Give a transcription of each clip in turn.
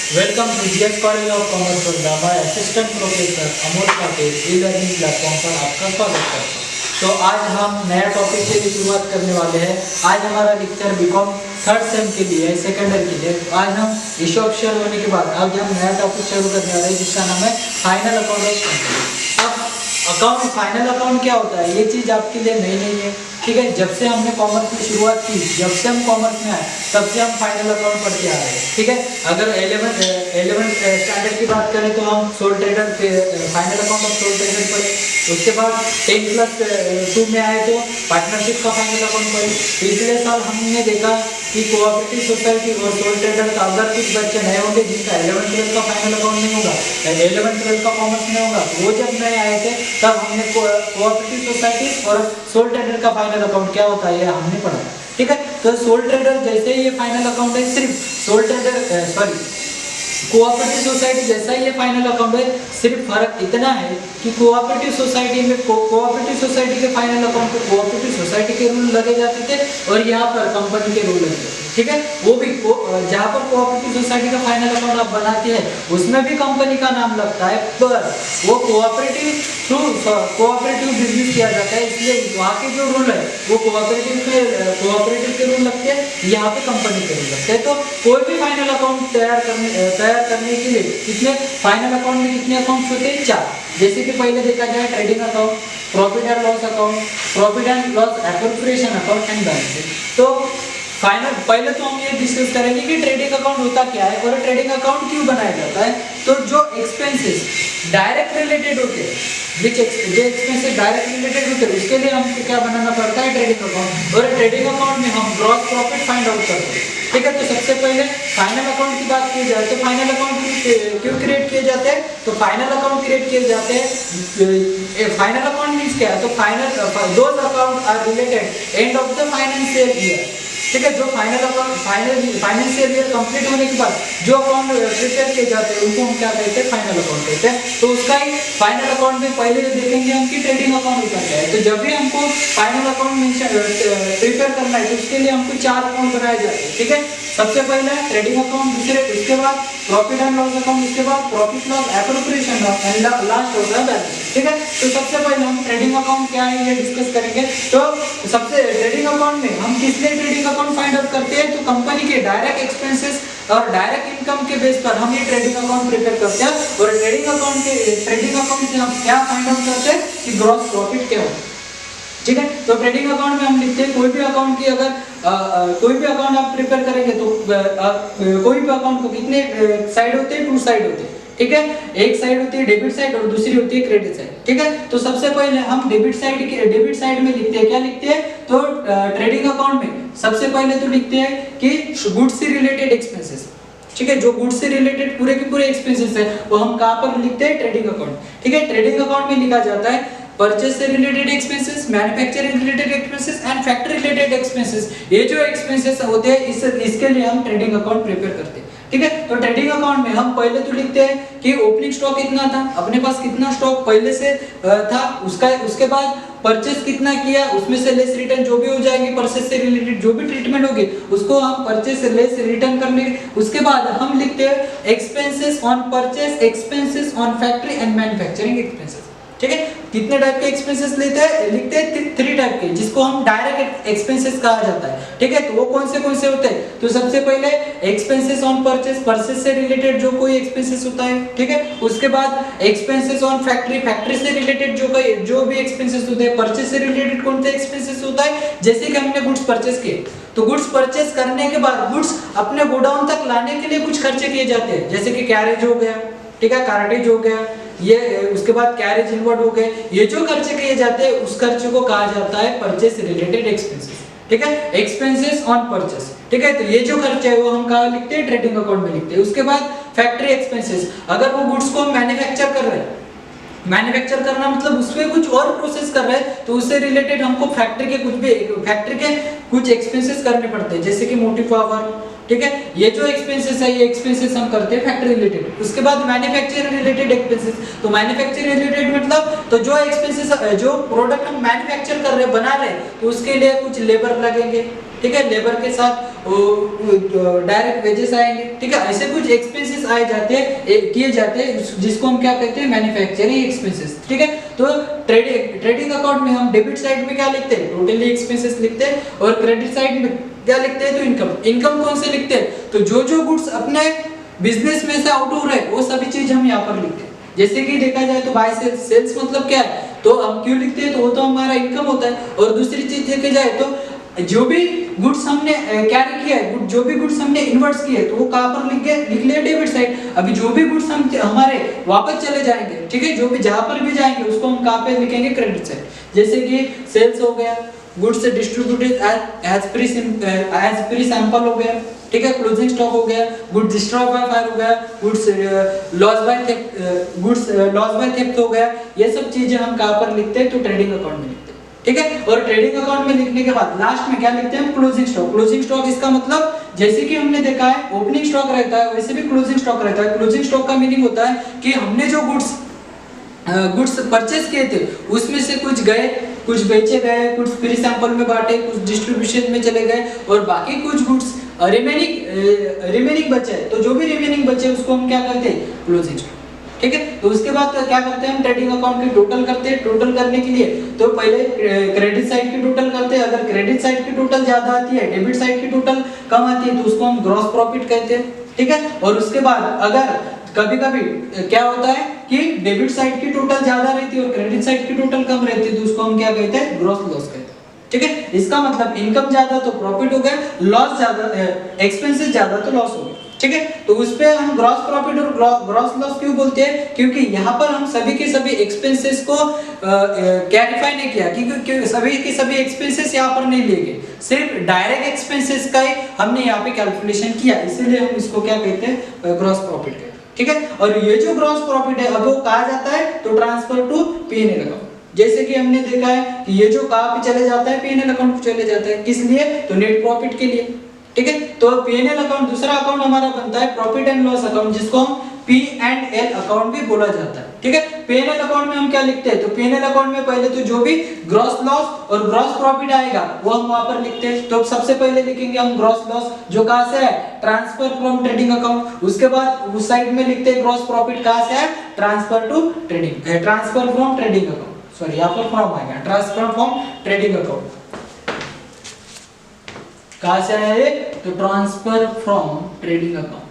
Welcome to GS college of commerce Gonda. मैं assistant professor Amol Patil e learning platform पर आपका स्वागत करता हूँ। तो आज हम नया टॉपिक के लिए शुरुआत करने वाले हैं। आज हमारा लेक्चर बीकॉम थर्ड सेम के लिए है, सेकेंड ईयर के लिए। तो आज हम इशू ऑफिशियल होने के बाद आज हम नया टॉपिक शुरू करने वाले हैं जिसका नाम है फाइनल अकाउंट ऑफ कंपनी। अब अकाउंट फाइनल अकाउंट क्या होता है, ये चीज़ आपके लिए नई नहीं है, ठीक है। जब से हमने कॉमर्स की शुरुआत की, जब से हम कॉमर्स में आए तब से हम फाइनल अकाउंट पढ़ते आ रहे हैं, ठीक है। अगर 11th स्टैंडर्ड की बात करें तो हम soul trader final account of soul trader पढ़े। उसके बाद 10+2 में आए तो पार्टनरशिप का फाइनल अकाउंट पढ़े। पिछले साल हमने देखा कि कोऑपरेटिव सोसाइटी और सोल ट्रेडर का अगर कुछ बच्चे नए होंगे जिनका 11th-12th का फाइनल अकाउंट नहीं होगा, 11th-12th का कॉमर्स में होगा, वो जब नए आए थे तब हमने कोऑपरेटिव सोसाइटी और सोल ट्रेडर का फाइनल अकाउंट क्या होता है ये हमने पढ़ा, ठीक है। तो सोल ट्रेडर जैसे ये फाइनल अकाउंट है, सिर्फ सोल ट्रेडर कोऑपरेटिव सोसाइटी जैसा ही ये फाइनल अकाउंट है, सिर्फ फर्क इतना है कि कोऑपरेटिव सोसाइटी में कोऑपरेटिव सोसाइटी के फाइनल अकाउंट पे कोऑपरेटिव सोसाइटी के रूल लगे जाते थे और यहाँ पर कंपनी के रूल लगे थे, ठीक है। वो भी जहाँ पर कोऑपरेटिव सोसाइटी का फाइनल अकाउंट आप बनाते हैं उसमें भी कंपनी का नाम लगता है, पर वो कोऑपरेटिव थ्रू कोऑपरेटिव बिजनेस किया जाता है, इसलिए वहाँ के जो रूल है वो कोऑपरेटिव के रूल लगते हैं, यहाँ पे कंपनी के रूल लगते हैं। तो कोई भी फाइनल अकाउंट तैयार करने के लिए कितने फाइनल अकाउंट में कितने अकाउंट्स होते हैं? 4। जैसे कि पहले देखा जाए trading account, profit and loss account, profit and loss appropriation account and balance sheet. तो पहले तो हम ये डिस्कस करेंगे कि ट्रेडिंग अकाउंट होता क्या है और ट्रेडिंग अकाउंट क्यों बनाया जाता है। तो जो एक्सपेंसेस डायरेक्ट रिलेटेड होते हैं, जो एक्सपेंसेस डायरेक्ट रिलेटेड होते हैं उसके लिए हमको क्या बनाना पड़ता है? Trading account. और ट्रेडिंग अकाउंट में हम ग्रॉस प्रॉफिट फाइंड आउट करते हैं, ठीक है। तो सबसे पहले फाइनल अकाउंट की बात की जाए तो फाइनल अकाउंट क्यों क्रिएट किए जाते हैं? तो फाइनल अकाउंट क्रिएट किए जाते हैं, फाइनल अकाउंट मींस क्या है? तो those account are related end of the financial year, ठीक है। जो फाइनेंशियल ईयर कंप्लीट होने के बाद जो अकाउंट प्रिपेयर किए जाते हैं उनको हम क्या कहते हैं? फाइनल अकाउंट कहते हैं। तो उसका ही फाइनल अकाउंट में पहले देखेंगे हम कि ट्रेडिंग अकाउंट होता क्या है। तो जब भी हमको फाइनल अकाउंट प्रिपेयर करना है तो उसके लिए हमको 4 अकाउंट बनाए जाते हैं, ठीक है। सबसे पहले ट्रेडिंग अकाउंट, दूसरे उसके बाद प्रॉफिट एंड लॉस अकाउंट, उसके बाद profit loss appropriation and last होता है बैलेंस, ठीक है। तो सबसे पहले हम ट्रेडिंग अकाउंट क्या है ये डिस्कस करेंगे। तो सबसे ट्रेडिंग अकाउंट में हम किस लिए ट्रेडिंग अकाउंट फाइंड आउट करते हैं? तो कंपनी के डायरेक्ट एक्सपेंसेस और डायरेक्ट इनकम के बेस पर हम ये ट्रेडिंग अकाउंट प्रिपेयर करते हैं। और ट्रेडिंग अकाउंट से हम क्या फाइंड आउट करते हैं कि ग्रॉस प्रॉफिट क्या होता है, ठीक है। तो ट्रेडिंग अकाउंट में हम लिखते हैं कोई भी अकाउंट की अगर कोई भी अकाउंट आप प्रिपेयर करेंगे तो कोई भी अकाउंट को कितने साइड होते हैं? 2 साइड होते हैं, ठीक है। एक साइड होती है डेबिट साइड और दूसरी होती है क्रेडिट साइड, ठीक है। तो सबसे पहले हम डेबिट साइड में लिखते हैं, क्या लिखते हैं? तो ट्रेडिंग अकाउंट में सबसे पहले तो लिखते हैं कि गुड्स से रिलेटेड एक्सपेंसेस, ठीक है। जो गुड्स से रिलेटेड पूरे के पूरे एक्सपेंसेस है वो हम कहां पर लिखते हैं? ट्रेडिंग अकाउंट, ठीक है। ट्रेडिंग अकाउंट में लिखा जाता है परचेज से related expenses, manufacturing related expenses and factory related expenses. ये जो एक्सपेंसेस होते हैं इसके लिए हम ट्रेडिंग अकाउंट प्रिपेयर करते हैं, ठीक है। तो ट्रेडिंग अकाउंट में हम पहले तो लिखते हैं कि ओपनिंग स्टॉक कितना था, अपने पास कितना स्टॉक पहले से था, उसके बाद परचेस कितना किया, उसमें से लेस रिटर्न जो भी हो जाएगी, परचेस से रिलेटेड जो भी ट्रीटमेंट होगी उसको हम परचेस से लेस रिटर्न करने। उसके बाद हम लिखते हैं expenses on purchase, expenses on factory and manufacturing expenses, ठीक है। कितने टाइप के एक्सपेंसेस लिखते हैं? 3 टाइप के, जिसको हम डायरेक्ट एक्सपेंसेस कहा जाता है, ठीक है। तो वो कौन से होते हैं? तो सबसे पहले एक्सपेंसेस ऑन परचेस, परचेस से रिलेटेड जो कोई एक्सपेंसेस होता है, ठीक है। उसके बाद एक्सपेंसेस ऑन फैक्ट्री, फैक्ट्री से रिलेटेड जो भी एक्सपेंसेस होते हैं। परचेस से रिलेटेड कौन से एक्सपेंसेस होता है? जैसे कि हमने गुड्स परचेस किए तो गुड्स परचेस करने के बाद गुड्स अपने गोडाउन तक लाने के लिए कुछ खर्चे किए जाते हैं, जैसे कि कैरेज हो गया, ठीक है, कार्टेज हो गया, ये उसके बाद कैरेज इनवर्ड हो गए। ये जो खर्चे किए जाते हैं उस खर्चे को कहा जाता है परचेस रिलेटेड एक्सपेंसेस, ठीक है। एक्सपेंसेस ऑन परचेस, ठीक है। तो ये जो खर्चे है वो हम कहाँ लिखते हैं? ट्रेडिंग अकाउंट में लिखते हैं। उसके बाद फैक्ट्री एक्सपेंसेस, अगर वो गुड्स को हम मैन्युफैक्चर कर रहे हैं, मैन्युफैक्चर करना मतलब उसमें कुछ और प्रोसेस कर रहे हैं तो उससे रिलेटेड हमको फैक्ट्री के कुछ एक्सपेंसेस करने पड़ते हैं, जैसे कि मोटिव पावर, ठीक है। ये जो एक्सपेंसेस है ये एक्सपेंसेस हम करते हैं फैक्ट्री रिलेटेड। उसके बाद मैन्युफैक्चरिंग रिलेटेड एक्सपेंसेस, तो मैन्युफैक्चरिंग रिलेटेड मतलब तो जो प्रोडक्ट हम मैन्युफैक्चर कर रहे हैं, बना रहे हैं, तो उसके लिए कुछ लेबर लगेंगे, ठीक है, लेबर के साथ डायरेक्ट वेजेस आएंगे, ठीक है, ऐसे कुछ एक्सपेंसेस आए जाते हैं, किए जाते हैं, जिसको हम क्या कहते हैं, मैन्युफैक्चरिंग एक्सपेंसेस, ठीक है। तो ट्रेडिंग अकाउंट में हम डेबिट साइड में क्या लिखते हैं, टोटली एक्सपेंसेस लिखते हैं, और क्रेडिट साइड में क्या लिखते हैं, तो इनकम कौन से लिखते हैं, तो जो गुड्स अपने बिजनेस में से आउट हो रहे हैं वो सभी चीज हम यहाँ पर लिखते हैं। जैसे कि देखा जाए तो बाय सेल्स मतलब क्या है, तो हम क्यों लिखते हैं, तो वो तो हमारा इनकम होता है। और दूसरी चीज देखा जाए तो जो भी गुड्स हमने कैरी किया है, जो भी गुड्स हमने इन्वर्ट्स किए तो वो कहां पर लिख लिया, डेबिट साइड। अभी जो भी गुड्स हम हमारे वापस चले जाएंगे, ठीक है, जो भी जहां पर भी जाएंगे उसको हम कहां पे लिखेंगे, क्रेडिट साइड। जैसे कि सेल्स हो गया, goods distributed as free sample हो गया, ठीक है, क्लोजिंग स्टॉक हो गया, गुड्स डिस्ट्रॉयड बाय फायर हो गया, गुड्स लॉस बाय थेफ्ट हो गया। ये सब चीजें हम कहां पर लिखते हैं, तो ट्रेडिंग अकाउंट में लिखते हैं, ठीक है। और ट्रेडिंग अकाउंट में लिखने के बाद लास्ट में क्या लिखते हैं हम, क्लोजिंग स्टॉक। क्लोजिंग स्टॉक इसका मतलब जैसे कि हमने देखा है ओपनिंग स्टॉक रहता है, वैसे भी क्लोजिंग स्टॉक रहता है। क्लोजिंग स्टॉक का मीनिंग होता है कि हमने जो गुड्स परचेस किए थे उसमें से कुछ गए, कुछ बेचे गए, कुछ फ्री सैंपल में बांटे, कुछ डिस्ट्रीब्यूशन में चले गए, और बाकी कुछ गुड्स रिमेनिंग बचे, तो जो भी रिमेनिंग बचे उसको हम क्या करते हैं, क्लोजिंग स्टॉक, ठीक है। तो उसके बाद क्या करते हैं हम, ट्रेडिंग अकाउंट की टोटल करते हैं। टोटल करने के लिए तो पहले क्रेडिट साइड की टोटल करते हैं। अगर क्रेडिट साइड की टोटल ज्यादा आती है, डेबिट साइड की टोटल कम आती है, तो उसको हम ग्रॉस प्रॉफिट कहते हैं, ठीक है। और उसके बाद अगर कभी-कभी क्या होता है कि डेबिट साइड की टोटल ज्यादा रहती है और क्रेडिट साइड की टोटल कम रहती है, तो उसको हम क्या कहते हैं, ग्रॉस लॉस कहते हैं, ठीक है। इसका मतलब इनकम ज्यादा तो प्रॉफिट हो गया, लॉस ज्यादा, एक्सपेंसेस ज्यादा तो लॉस हो गया, ठीक है। तो उस पे हम ग्रॉस प्रॉफिट और ग्रॉस लॉस क्यों बोलते हैं, क्योंकि यहाँ पर हम सभी के सभी एक्सपेंसेस को क्लैरिफाई नहीं किया, क्योंकि सभी के सभी एक्सपेंसेस यहाँ पर नहीं लिए गए, सिर्फ डायरेक्ट एक्सपेंसेस का ही हमने यहाँ पे कैलकुलेशन किया, इसीलिए हम इसको क्या कहते हैं, ग्रॉस प्रॉफिट कहते हैं, ठीक है। और ये जो ग्रॉस प्रॉफिट है अब वो कहा जाता है तो ट्रांसफर टू पीएनएल अकाउंट। जैसे कि हमने देखा है कि ये जो कहां पे चले जाता है, पीएनएल अकाउंट पे चले जाता है, किस लिए, तो नेट प्रॉफिट के लिए, ठीक है। तो पीएनएल अकाउंट दूसरा अकाउंट हमारा बनता है प्रॉफिट एंड लॉस अकाउंट, जिसको हम पी एंड एल अकाउंट भी बोला जाता है, ठीक है। पीएनएल अकाउंट में हम क्या लिखते हैं, तो पीएनएल अकाउंट में पहले तो जो भी ग्रॉस लॉस और ग्रॉस प्रॉफिट आएगा वो हम वहां पर लिखते हैं। तो सबसे पहले लिखेंगे हम ग्रॉस लॉस, जो कहां से है, ट्रांसफर फ्रॉम ट्रेडिंग अकाउंट। उसके बाद उस साइड में लिखते हैं ग्रॉस प्रॉफिट कहां से है, transfer to trading, transfer from trading account, sorry यहाँ पर फ्रॉम आएगा, ट्रांसफर फ्रॉम ट्रेडिंग अकाउंट कहां से आया है, तो transfer from trading account,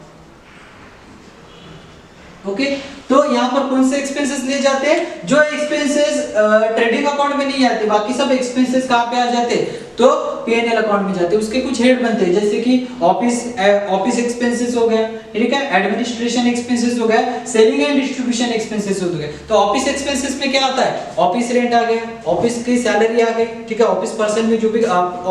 okay. तो यहाँ पर कौन से एक्सपेंसेस लिए जाते हैं, जो एक्सपेंसेस ट्रेडिंग अकाउंट में नहीं आते, बाकी सब एक्सपेंसेस कहाँ पे आ जाते हैं, तो पीएनएल अकाउंट में जाते हैं। उसके कुछ हेड बनते हैं, जैसे कि ऑफिस एक्सपेंसेस हो गया, ठीक है, एडमिनिस्ट्रेशन एक्सपेंसेस हो गया, सेलिंग एंड डिस्ट्रीब्यूशन एक्सपेंसेस हो गए। तो ऑफिस एक्सपेंसेस में क्या आता है, ऑफिस रेंट आ गया, ऑफिस की सैलरी आ गई, ठीक है, ऑफिस पर्सन में जो भी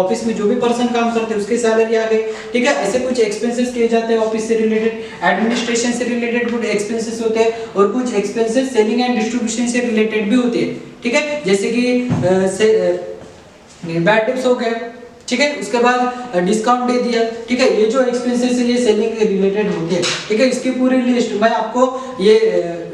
ऑफिस में जो भी पर्सन काम करते हैं उसकी सैलरी आ गई, ठीक है। ऐसे कुछ एक्सपेंसेस किए जाते हैं ऑफिस से रिलेटेड। एडमिनिस्ट्रेशन से रिलेटेड कुछ एक्सपेंसेस होते हैं और कुछ एक्सपेंसेस सेलिंग एंड डिस्ट्रीब्यूशन से रिलेटेड भी होते हैं, ठीक है, जैसे कि बैड टिप्स हो गए, ठीक है। उसके बाद डिस्काउंट दे दिया, ठीक है। ये जो एक्सपेंसेस है ये सेलिंग के रिलेटेड होते हैं, ठीक है। इसकी पूरी लिस्ट मैं आपको ये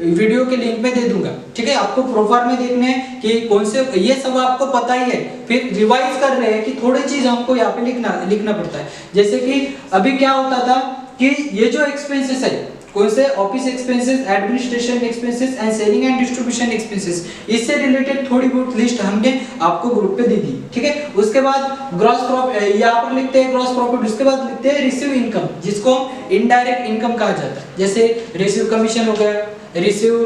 वीडियो के लिंक में दे दूंगा, ठीक है। आपको प्रोफाइल में देखने हैं कि कौन से, ये सब आपको पता ही है, फिर रिवाइज कर रहे हैं कि थोड़ी चीज हमको यहाँ पे लिखना पड़ता है। जैसे कि अभी क्या होता था कि ये जो एक्सपेंसेस है, कौन से, office expenses, administration expenses and selling and distribution expenses, इससे रिलेटेड थोड़ी बहुत लिस्ट हमने आपको ग्रुप पे दे दी, ठीक है। उसके बाद ग्रॉस प्रॉफिट यहाँ पर लिखते हैं ग्रॉस प्रॉफिट, उसके बाद लिखते हैं रिसीव इनकम, जिसको इनडायरेक्ट इनकम कहा जाता है, जैसे रिसीव कमीशन हो गया, रिसीव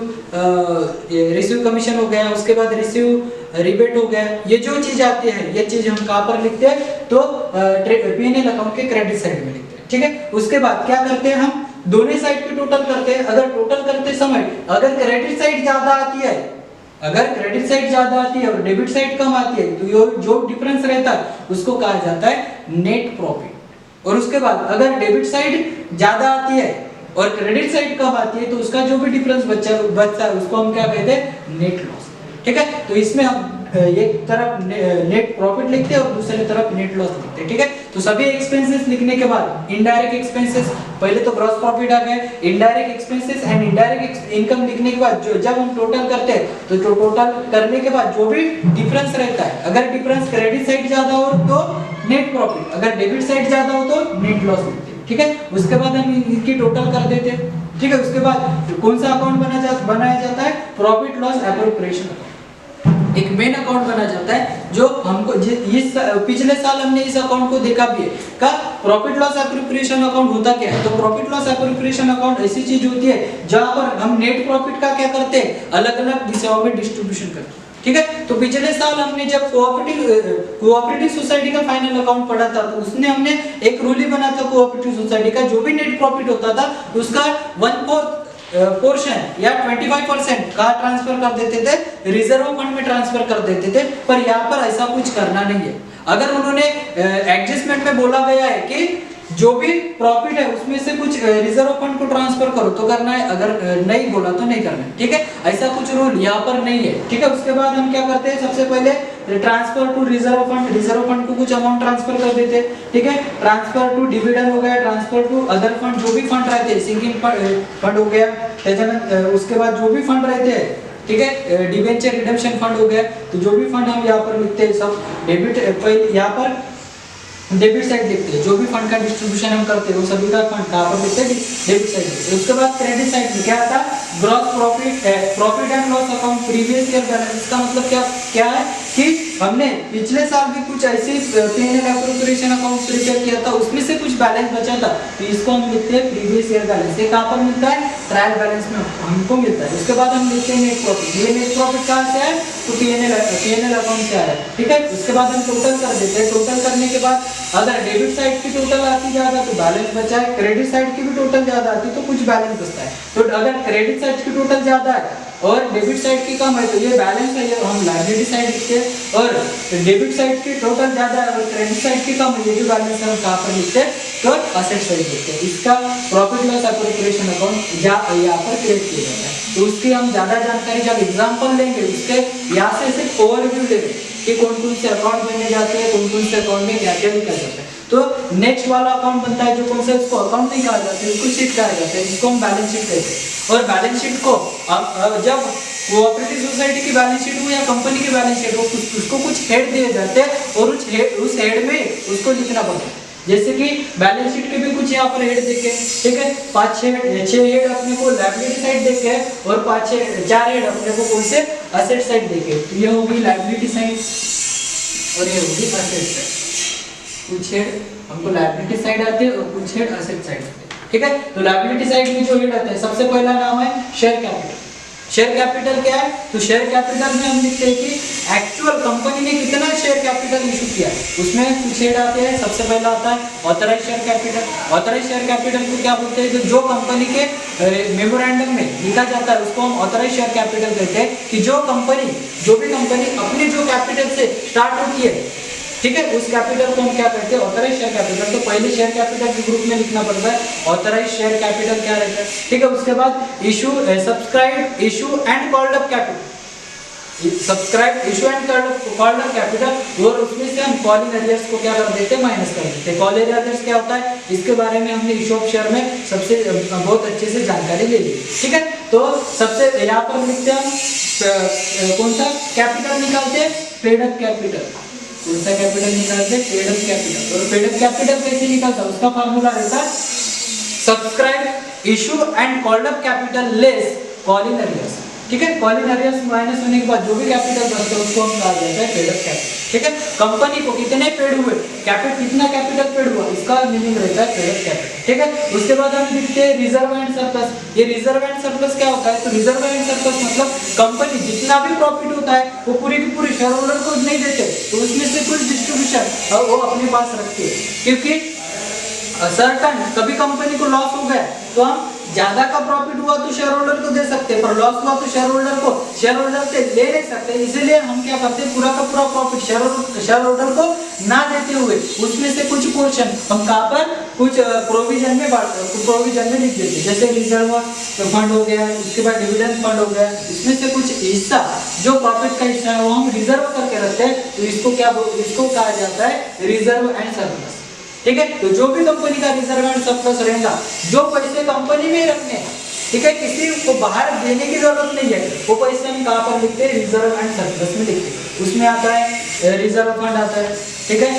कमीशन हो गया, उसके बाद रिसीव रिबेट हो गया। ये जो चीज आती है ये चीज हम कहां पर लिखते हैं, तो पीएनएल अकाउंट के क्रेडिट साइड में लिखते हैं, ठीक है। उसके बाद क्या करते हैं हम, दोनों साइड की टोटल करते हैं। अगर टोटल करते समय अगर क्रेडिट साइड ज्यादा आती है, अगर क्रेडिट साइड ज्यादा आती है और डेबिट साइड कम आती है, तो जो डिफरेंस रहता है उसको कहा जाता है नेट प्रॉफिट। और उसके बाद अगर डेबिट साइड ज्यादा आती है और क्रेडिट साइड कम आती है, तो उसका जो भी डिफरेंस बचता है उसको हम क्या कहते हैं, नेट लॉस, ठीक है। तो इसमें हम एक तरफ नेट प्रॉफिट लिखते हैं और दूसरी तरफ नेट लॉस लिखते हैं, ठीक है। तो सभी एक्सपेंसेस लिखने के बाद इनडायरेक्ट एक्सपेंसेस, पहले तो ग्रॉस प्रॉफिट आ गए, indirect expenses and indirect income लिखने के बाद जब हम टोटल करते हैं तो टोटल करने के बाद जो भी डिफरेंस रहता है, अगर डिफरेंस क्रेडिट साइड ज्यादा हो तो नेट प्रॉफिट, अगर डेबिट साइड ज्यादा हो तो नेट लॉस लिखते हैं, ठीक है। उसके बाद हम इनकी टोटल कर देते हैं, ठीक है। उसके बाद कौन सा अकाउंट बनाया जाता है, प्रॉफिट लॉस एप्रोप्रिएशन अकाउंट। एक मेन अकाउंट बना जाता है जो हमको इस पिछले साल हमने इस अकाउंट को देखा भी है का प्रॉफिट लॉस एप्रोप्रिएशन अकाउंट होता क्या है। तो प्रॉफिट लॉस एप्रोप्रिएशन अकाउंट ऐसी चीज होती है जहां पर हम नेट प्रॉफिट का क्या करते हैं, अलग अलग दिशाओं में डिस्ट्रीब्यूशन करते हैं, ठीक है। तो पिछले साल हमने जब कोऑपरेटिव सोसाइटी का फाइनल अकाउंट पढ़ा था तो उसने हमने एक रूल ही बना था कोऑपरेटिव सोसाइटी का, जो भी नेट प्रॉफिट होता था उसका 1/4 पोर्शन या 25% का ट्रांसफर कर देते थे, रिजर्व फंड में ट्रांसफर कर देते थे। पर यहाँ पर ऐसा कुछ करना नहीं है। अगर उन्होंने एडजस्टमेंट में बोला गया है कि जो भी प्रॉफिट है उसमें से कुछ रिजर्व फंड को ट्रांसफर करो तो करना है, अगर नहीं बोला तो नहीं करना है, ठीक है। ऐसा कुछ रूल यहाँ पर नहीं है, ठीक है। उसके बाद हम क्या करते हैं, सबसे पहले ट्रांसफर टू रिजर्व फंड को कुछ अमाउंट ट्रांसफर कर देते हैं, ठीक है। ट्रांसफर टू डिविडेंड हो गया, ट्रांसफर टू अदर फंड, जो भी फंड रहते हैं, सिंकिंग फंड हो गया, उसके बाद जो भी फंड रहते हैं, ठीक है, डिबेंचर रिडेम्पशन फंड हो गया। तो जो भी फंड हम यहाँ पर लिखते हैं सब डेबिट, यहाँ पर डेबिट साइड लिखते हैं, जो भी फंड का डिस्ट्रीब्यूशन हम करते हैं वो सभी का फंड कहाँ पर लिखते हैं, डेबिट साइड लिखते हैं। उसके बाद क्रेडिट साइड में क्या आता है, gross profit and loss account, previous year balance. इसका मतलब क्या है कि हमने पिछले साल भी कुछ ऐसे P&L एप्रोप्रिएशन अकाउंट प्रिपेयर किया था, उसमें से कुछ बैलेंस बचा था तो इसको हम लिखते हैं प्रीवियस ईयर बैलेंस। ये कहाँ पर मिलता है, ट्रायल बैलेंस में हमको मिलता है। उसके बाद हम लिखते हैं नेट प्रॉफिट। ये नेट प्रॉफिट कहाँ से है, तो P&L अकाउंट से आया है, ठीक है। उसके बाद हम टोटल कर देते हैं। टोटल करने के बाद अगर डेबिट साइड की टोटल आती ज्यादा तो बैलेंस बचा है, क्रेडिट साइड की भी टोटल ज्यादा आती तो कुछ बैलेंस बचता है। तो अगर क्रेडिट साइड की टोटल ज्यादा है और डेबिट साइड की कम है तो ये बैलेंस है, ये हम लायबिलिटी साइड लिखते हैं। और डेबिट साइड की टोटल ज्यादा है और क्रेडिट साइड की कम है, ये जो बैलेंस है हम कहाँ पर लिखते हैं, तो असेट साइड लिखते हैं। इसका प्रॉफिट लॉस एप्रोप्रिएशन अकाउंट यहाँ पर क्रिएट किया जाता है। तो उसकी हम ज्यादा जानकारी जब एग्जाम्पल लेंगे उसके यहाँ से सिर्फ ओवरव्यू लेंगे कि कौन कौन से अकाउंट बनने जाते हैं, कौन कौन से अकाउंट में क्या क्या लिखा जाता है। तो नेक्स्ट वाला अकाउंट बनता है जो कौन सा, इसको अकाउंट नहीं कहा जाता है, इसको शीट कहा जाता है, जिसको हम बैलेंस शीट कहते हैं। और बैलेंस शीट को जब कोऑपरेटिव सोसाइटी की बैलेंस शीट हो या कंपनी की बैलेंस शीट हो, उसको कुछ हेड दिए जाते हैं और उस हेड में उसको लिखना पड़ता है। जैसे कि बैलेंस शीट के भी कुछ यहाँ पर हेड देखे, ठीक है, 5-6 हेड अपने को लायबिलिटी साइड देखे और 4 हेड अपने को कौन से, असेट साइड देखे। तो ये होगी लायबिलिटी साइड और ये होगी असेट साइड। कुछ हेड हमको लायबिलिटी साइड आते हैं और कुछ हेड असेट साइड आते हैं, ठीक है। तो लायबिलिटी साइड में जो हेड आते हैं, सबसे पहला नाम है शेयर कैपिटल। शेयर कैपिटल क्या है, तो शेयर कैपिटल में हम लिखते हैं कि एक्चुअल कंपनी ने कितना शेयर कैपिटल इशू किया है, उसमें कुछ हेड आते हैं। सबसे पहला आता है authorise share capital. Authorise share capital को क्या बोलते हैं, तो जो कंपनी के मेमोरेंडम में लिखा जाता है उसको हम ऑथराइज शेयर कैपिटल कहते हैं। कि जो भी कंपनी अपनी जो कैपिटल से स्टार्ट होती है, ठीक है, उस कैपिटल को हम क्या कहते हैं, ऑथराइज शेयर कैपिटल। तो पहले शेयर कैपिटल के ग्रुप में लिखना पड़ता है ऑथराइज शेयर कैपिटल क्या रहता है, ठीक है। उसके बाद issue, subscribe, issue and called up capital, subscribe, issue and called up capital. और उसमें से हम कॉल इन अरियर्स को क्या कर देते हैं, माइनस कर देते हैं। कॉल इन अरियर्स क्या होता है, इसके बारे में हमने इशू ऑफ शेयर में सबसे बहुत अच्छे से जानकारी ले ली, ठीक है। तो सबसे यहाँ पर लिखते हैं हम कौन सा कैपिटल निकालते हैं, पेड अप कैपिटल। कौन सा कैपिटल निकालते हैं, पेड अप कैपिटल। और पेड अप कैपिटल कैसे निकलता है, उसका फार्मूला रहता है subscribe, issue and called up capital less call in arrears, ठीक है। कॉल इन अरियर्स माइनस होने के बाद जो भी कैपिटल बचता है उसको हम कहा जाता है पेड अप कैपिटल, ठीक है। कंपनी को कितने पेड हुए, कितना कैपिटल पेड हुआ, इसका मीनिंग रहता है पेड अप कैपिटल, ठीक है। उसके बाद हम लिखते हैं रिजर्व एंड सरप्लस। ये रिजर्व एंड सरप्लस क्या होता है, तो रिजर्व एंड सरप्लस मतलब कंपनी जितना भी प्रॉफिट होता है वो पूरी की पूरी शेयर होल्डर को नहीं देते, तो उसमें से कुछ डिस्ट्रीब्यूशन वो अपने पास रखते हैं। क्योंकि सर्टन कभी कंपनी को लॉस हो गया तो हम ज्यादा का प्रॉफिट हुआ तो शेयर होल्डर को दे सकते हैं, पर लॉस हुआ तो शेयर होल्डर से ले नहीं सकते। इसीलिए हम क्या करते हैं, पूरा का पूरा प्रॉफिट शेयर होल्डर को ना देते हुए उसमें से कुछ पोर्शन हम कहाँ पर, कुछ प्रोविजन में लिख देते हैं। जैसे रिजर्व फंड हो गया, उसके बाद डिविडेंड फंड हो गया, इसमें से कुछ हिस्सा जो प्रॉफिट का हिस्सा है वो हम रिजर्व करके रखते हैं। तो इसको कहा जाता है रिजर्व एंड सरप्लस, ठीक है। तो जो भी कंपनी का रिजर्व एंड सरप्लस रहेगा, जो पैसे कंपनी में रखने, ठीक है, किसी को बाहर देने की जरूरत नहीं है, वो पैसे हम कहाँ पर लिखते हैं, रिजर्व एंड सरप्लस में लिखते हैं। उसमें आता है रिजर्व फंड आता है, ठीक है,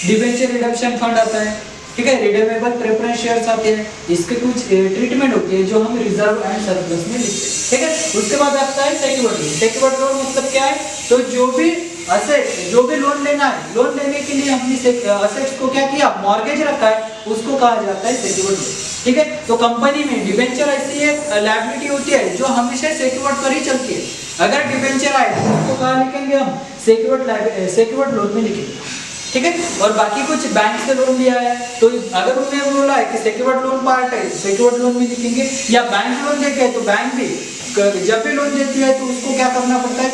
डिबेंचर रिडम्पशन फंड आता है, ठीक है, रिडीमेबल प्रेफरेंस शेयर्स आते हैं, इसके कुछ ट्रीटमेंट होती है जो हम रिजर्व एंड सरप्लस में लिखते हैं, ठीक है। उसके बाद आता है सिक्योर्ड लोन। सिक्योर्ड लोन मतलब क्या है, तो जो भी लोन लेना है, लोन लेने के लिए हमने असेट्स को क्या किया, मॉर्गेज रखा है, उसको कहा जाता है सिक्योर्ड लोन, ठीक है। तो कंपनी में डिबेंचर ऐसी एक लायबिलिटी होती है जो हमेशा सिक्योर्ड पर ही चलती है। अगर डिबेंचर आए तो उसको कहाँ लिखेंगे हम, सिक्योर्ड लोन में लिखेंगे, ठीक है। और बाकी कुछ बैंक से लोन लिया है तो अगर उन्होंने बोला है कि सिक्योर्ड लोन पार्ट है, सिक्योर्ड लोन भी लिखेंगे, या बैंक लोन देखे तो बैंक भी जब भी लोन देती है तो उसको क्या करना पड़ता है,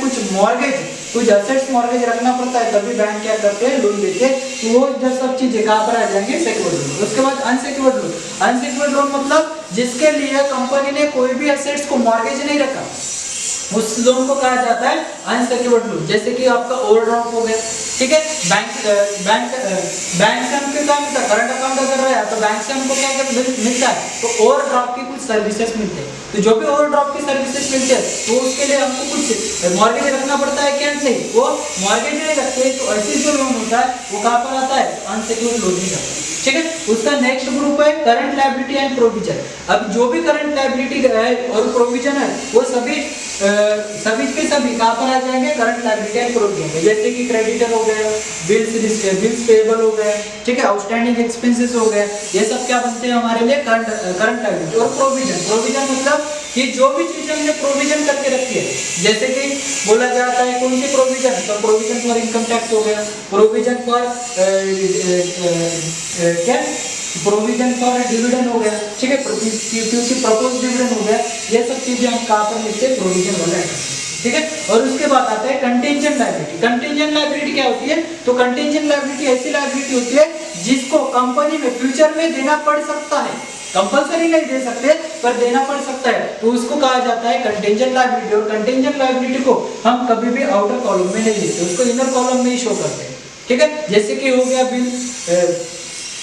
कुछ असेट्स मॉर्गेज रखना पड़ता है, तभी बैंक क्या करते हैं, लोन देते हैं। तो वो जब सब चीजें कहाँ पर आ जाएंगे, सिक्योर्ड लोन। उसके बाद अनसिक्योर्ड लोन। अनसिक्योर्ड लोन मतलब जिसके लिए कंपनी ने कोई भी असेट्स को मॉर्गेज नहीं रखा, उस लोन को कहा जाता है अनसिक्योर्ड लोन। जैसे कि आपका ओवरड्राफ्ट हो गया, ठीक है, बैंक से हमको क्या मिलता है, करंट अकाउंट अगर रहा है तो बैंक से हमको क्या मिलता है, तो ओवरड्राफ्ट की कुछ सर्विसेज मिलते हैं। तो जो भी ओवरड्राफ्ट की सर्विसेज मिलते हैं तो उसके लिए हमको कुछ मॉर्गेज रखना पड़ता है क्या, नहीं, वो मॉर्गेज नहीं रखते, तो ऐसे जो लोन होता है वो कहाँ पर आता है, अनसिक्योर्ड लोन में जाता है, ठीक है। उसका नेक्स्ट ग्रुप है करंट लायबिलिटी एंड प्रोविजन। अब जो भी करंट लायबिलिटी है और प्रोविजन है वो सभी के सभी कहाँ पर आ जाएंगे, करंट लायबिलिटी एंड प्रोविजन में। जैसे कि क्रेडिटर हो गए, बिल्स पेएबल हो गए, ठीक है, आउटस्टैंडिंग एक्सपेंसेस हो गए, ये सब क्या बनते हैं हमारे लिए, करंट लायबिलिटी। और प्रोविजन मतलब कि जो भी चीजें हमने प्रोविजन करके रखी है, जैसे कि बोला जाता है कौन सी प्रोविजन, तो प्रोविजन फॉर इनकम टैक्स हो गया, प्रोविजन फॉर क्या, प्रोविजन फॉर डिविडेंड हो गया, ठीक है, क्योंकि प्रपोज डिविडेंड हो गया, ये सब चीजें हम कहाँ पर लिखते हैं, प्रोविजन वाला है, ठीक है। और उसके बाद आता है कंटिंजेंट लायबिलिटी। कंटिंजेंट लायबिलिटी क्या होती है, तो कंटिंजेंट लायबिलिटी ऐसी लायबिलिटी होती है जिसको कंपनी में फ्यूचर में देना पड़ सकता है, कंपलसरी नहीं दे सकते पर देना पड़ सकता है, तो उसको कहा जाता है कंटिंजेंट लायबिलिटी। और कंटिंजेंट लायबिलिटी को हम कभी भी आउटर कॉलम में नहीं लिखते, उसको इनर कॉलम में ही शो करते हैं, ठीक है। जैसे कि हो गया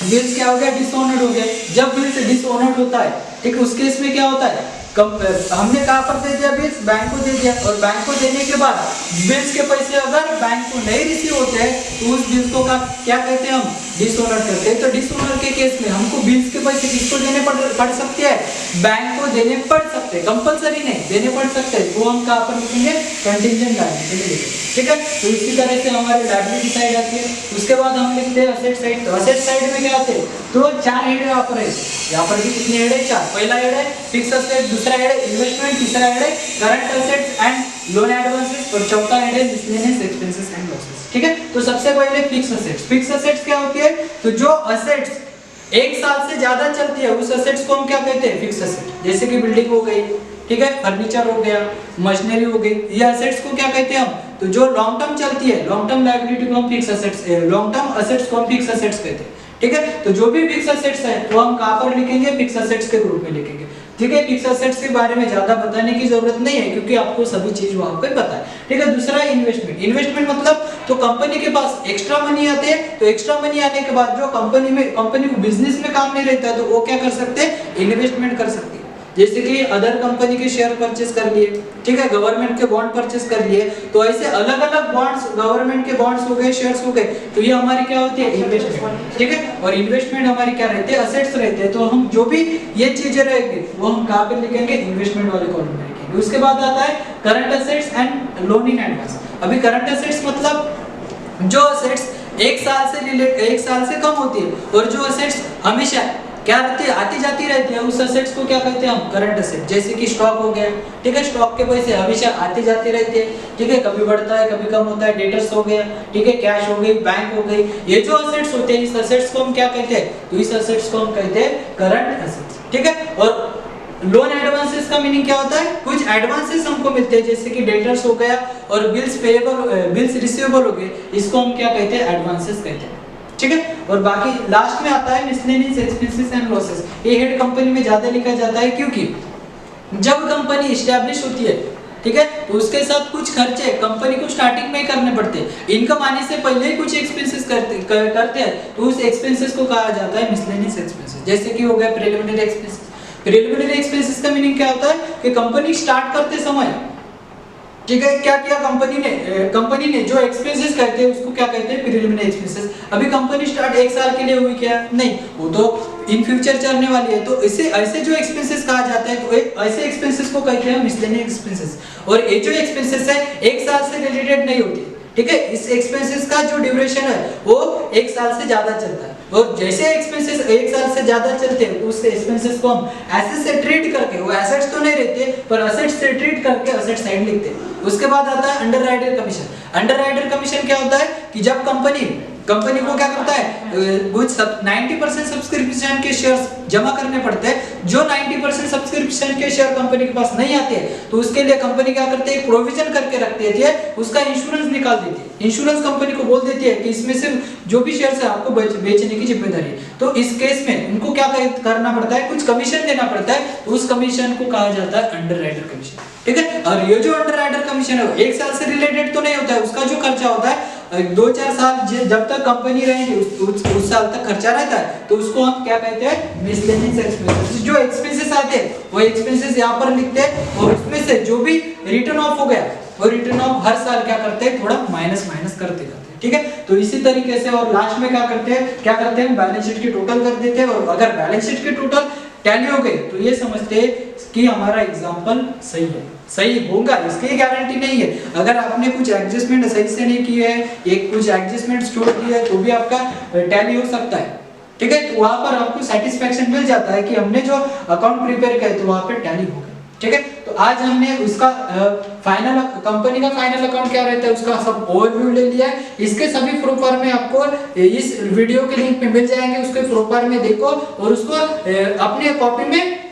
बिल्स क्या हो गया, डिसऑनर्ड हो गया। जब बिल्स डिसऑनर्ड होता है, ठीक, उस केस में क्या होता है, हमने कहाँ पर दे दिया, बिल्स बैंक को दे दिया, और बैंक को देने के बाद बिल्स के पैसे अगर बैंक को नहीं रिसीव होते हैं तो उस बिल्स को क्या कहते हैं, हम डिसऑनर करते हैं। तो डिसऑनर के केस में हमको बिल्स के पैसे किसको देने पड़ सकते हैं, बैंक को देने पड़ सकते हैं, कंपलसरी नहीं, देने पड़ सकते हैं, वो हम कहाँ पर लिखेंगे, कंटिंजेंट लायबिलिटी में लिखेंगे, ठीक है। तो इसी तरह से हमारी लायबिलिटी साइड आती है। उसके बाद हम लिखते हैं असेट साइड। तो असेट साइड में क्या आते हैं, तो 4 हेड यहाँ पर है, यहाँ पर भी कितने हेड है, 4। पहला हेड है फिक्स असेट, दूसरा हेड है इन्वेस्टमेंट, तीसरा हेड है current assets and loan advances, और चौथा हेड है मिसलेनियस एक्सपेंसेस एंड लॉसेस, ठीक है। तो सबसे पहले फिक्स असेट्स। फिक्स असेट्स क्या होती है, तो जो असेट्स 1 साल से ज्यादा चलती है उस असेट्स को हम क्या कहते हैं, फिक्स असेट। जैसे कि बिल्डिंग हो गई, ठीक है, फर्नीचर हो गया, मशीनरी हो गई, ये असेट्स को क्या कहते हैं हम, तो जो लॉन्ग टर्म चलती है, लॉन्ग टर्म लायबिलिटी को हम fix assets, long term assets को हम फिक्स असेट्स कहते हैं, ठीक है। तो जो भी फिक्स असेट्स है वो हम कहाँ पर लिखेंगे, फिक्स असेट्स के ग्रुप में लिखेंगे, ठीक है। फिक्स असेट्स के बारे में ज्यादा बताने की जरूरत नहीं है क्योंकि आपको सभी चीज वहां पे पता है, ठीक है। दूसरा इन्वेस्टमेंट। इन्वेस्टमेंट मतलब तो कंपनी के पास एक्स्ट्रा मनी आते हैं, तो एक्स्ट्रा मनी आने के बाद जो कंपनी को बिजनेस में काम नहीं रहता है तो वो क्या कर सकते हैं, इन्वेस्टमेंट कर सकते हैं। जैसे कि अदर कंपनी के शेयर परचेस कर लिए, ठीक है, गवर्नमेंट के बॉन्ड परचेस कर लिए, तो ऐसे अलग अलग बॉन्ड्स, गवर्नमेंट के बॉन्ड्स हो गए, शेयर्स हो गए, तो ये हमारी क्या होती है, इन्वेस्टमेंट, ठीक है। और इन्वेस्टमेंट हमारी क्या रहते हैं, असेट्स रहते हैं। तो हम जो भी ये चीजें रहेंगी वो हम कहाँ पे लिखेंगे, इन्वेस्टमेंट वाले कॉलम में लिखेंगे। उसके बाद आता है current assets and loan in advance. अभी करंट असेट्स मतलब जो असेट्स 1 साल से कम होती है और जो असेट्स हमेशा क्या रहती है, आती जाती रहती है, उस असेट्स को क्या कहते हैं हम, करंट असेट। जैसे कि स्टॉक हो गया, ठीक है, स्टॉक के पैसे हमेशा आते जाते रहते हैं, ठीक है, कभी बढ़ता है कभी कम होता है। डेटर्स हो गया, ठीक है, कैश हो गई, बैंक हो गई, ये जो असेट्स होते हैं इस असेट्स को हम क्या कहते हैं, तो इस असेट्स को हम कहते हैं करंट असेट्स, ठीक है। और लोन एडवांसेस का मीनिंग क्या होता है, कुछ एडवांसेस हमको मिलते हैं जैसे कि डेटर्स हो गया और बिल्स रिसीवेबल हो गए, इसको हम क्या कहते हैं, एडवांसेस कहते हैं, ठीक है। और बाकी लास्ट में आता है मिसलेनियस एक्सपेंसेस एंड लॉसेस। ये हेड कंपनी में ज्यादा लिखा जाता है क्योंकि जब कंपनी एस्टैब्लिश होती है, ठीक है, तो उसके साथ कुछ खर्चे कंपनी को स्टार्टिंग में ही करने पड़ते हैं। इनकम आने से पहले ही कुछ एक्सपेंसेस करते हैं, तो उस एक्सपेंसेस को कहा जाता है मिसलेनियस एक्सपेंसेस। जैसे कि हो गया प्रिलिमिनरी एक्सपेंसेस। प्रिलिमिनरी एक्सपेंसेस का मीनिंग क्या होता है कि कंपनी स्टार्ट करते समय ठीक है, क्या किया कंपनी ने जो एक्सपेंसेस कहते हैं उसको क्या कहते हैं, प्रीलिमिनरी एक्सपेंसेस। अभी कंपनी स्टार्ट 1 साल के लिए हुई क्या, नहीं, वो तो इन फ्यूचर चलने वाली है, तो इसे ऐसे जो एक्सपेंसेस कहा जाता है, तो ऐसे एक्सपेंसेस को कहते हैं मिसलेनियस एक्सपेंसेस। और ये जो एक्सपेंसेस है 1 साल से रिलेटेड नहीं होती, ठीक है, इस एक्सपेंसेस का जो ड्यूरेशन है वो 1 साल से ज्यादा चलता है। और जैसे एक्सपेंसेस 1 साल से ज्यादा चलते हैं तो उस एक्सपेंसेस को हम एसेट से ट्रीट करके, वो एसेट्स तो नहीं रहते पर एसेट से ट्रीट करके एसेट साइड लिखते हैं। उसके बाद आता है अंडरराइटर कमीशन। अंडरराइटर कमीशन क्या होता है कि जब कंपनी को क्या करता है, कुछ 90% सब्सक्रिप्शन के शेयर्स जमा करने पड़ते हैं, जो 90% सब्सक्रिप्शन के शेयर कंपनी के पास नहीं आते हैं तो उसके लिए कंपनी क्या करते है, प्रोविजन करके रख देती है, उसका इंश्योरेंस निकाल देती है। इंश्योरेंस कंपनी को बोल देती है कि इसमें से जो भी शेयर्स है आपको बेचने की जिम्मेदारी है। तो इस केस में उनको क्या करना पड़ता है, कुछ कमीशन देना पड़ता है, तो उस कमीशन को कहा जाता है अंडरराइटर कमीशन, ठीक है। और ये जो अंडरराइटर कमीशन है 1 साल से रिलेटेड तो नहीं होता है, उसका जो खर्चा होता है 2-4 साल जब तक कंपनी रहेगी उस साल तक खर्चा रहता है, तो उसको हम क्या कहते हैं, मिसलेनियस एक्सपेंसेस। जो एक्सपेंसेस आते हैं वो एक्सपेंसेस यहाँ पर लिखते हैं, और उसमें से जो भी रिटर्न ऑफ हो गया वो रिटर्न ऑफ हर साल क्या करते हैं, थोड़ा माइनस करते जाते हैं, ठीक है। तो इसी तरीके से और लास्ट में क्या करते हैं बैलेंस शीट की टोटल कर देते हैं, और अगर बैलेंस शीट की टोटल टैली हो गई तो ये समझते हैं कि हमारा एग्जांपल सही है। सही होगा इसकी गारंटी नहीं है, अगर आपने कुछ एडजस्टमेंट सही से नहीं किए है, एक कुछ एडजस्टमेंट छोड़ दिया है तो भी आपका टैली हो सकता है, ठीक है। तो वहां पर आपको सेटिस्फेक्शन मिल जाता है कि हमने जो अकाउंट प्रिपेयर किया तो वहां पर टैली हो गया, ठीक है। तो आज हमने उसका फाइनल कंपनी का फाइनल अकाउंट क्या रहता है उसका सब ओवरव्यू ले लिया है। इसके सभी प्रोफार्म में आपको इस वीडियो के लिंक पे मिल जाएंगे, उसके प्रोफार्म में देखो और उसको अपने कॉपी में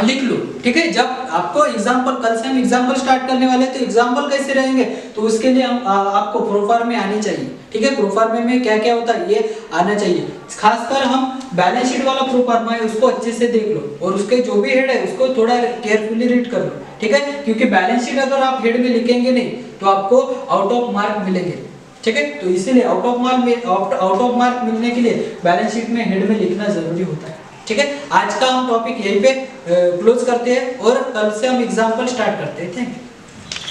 लिख लो, ठीक है। जब आपको एग्जांपल, कल से हम एग्जांपल स्टार्ट करने वाले हैं, तो एग्जांपल कैसे रहेंगे तो उसके लिए हम आपको प्रोफार्म में आनी चाहिए, ठीक है। प्रोफार्म में क्या क्या होता है ये आना चाहिए, खासकर हम बैलेंस शीट वाला प्रोफार्म है उसको अच्छे से देख लो, और उसके जो भी हेड है उसको थोड़ा केयरफुली रीड कर लो, ठीक है। क्योंकि बैलेंस शीट अगर आप हेड में लिखेंगे नहीं तो आपको आउट ऑफ मार्क मिलेंगे, ठीक है। तो इसीलिए आउट ऑफ मार्क मिलने के लिए बैलेंस शीट में हेड में लिखना जरूरी होता है, ठीक है। आज का हम टॉपिक यहीं पे क्लोज करते हैं और कल से हम एग्जांपल स्टार्ट करते हैं। Thank you.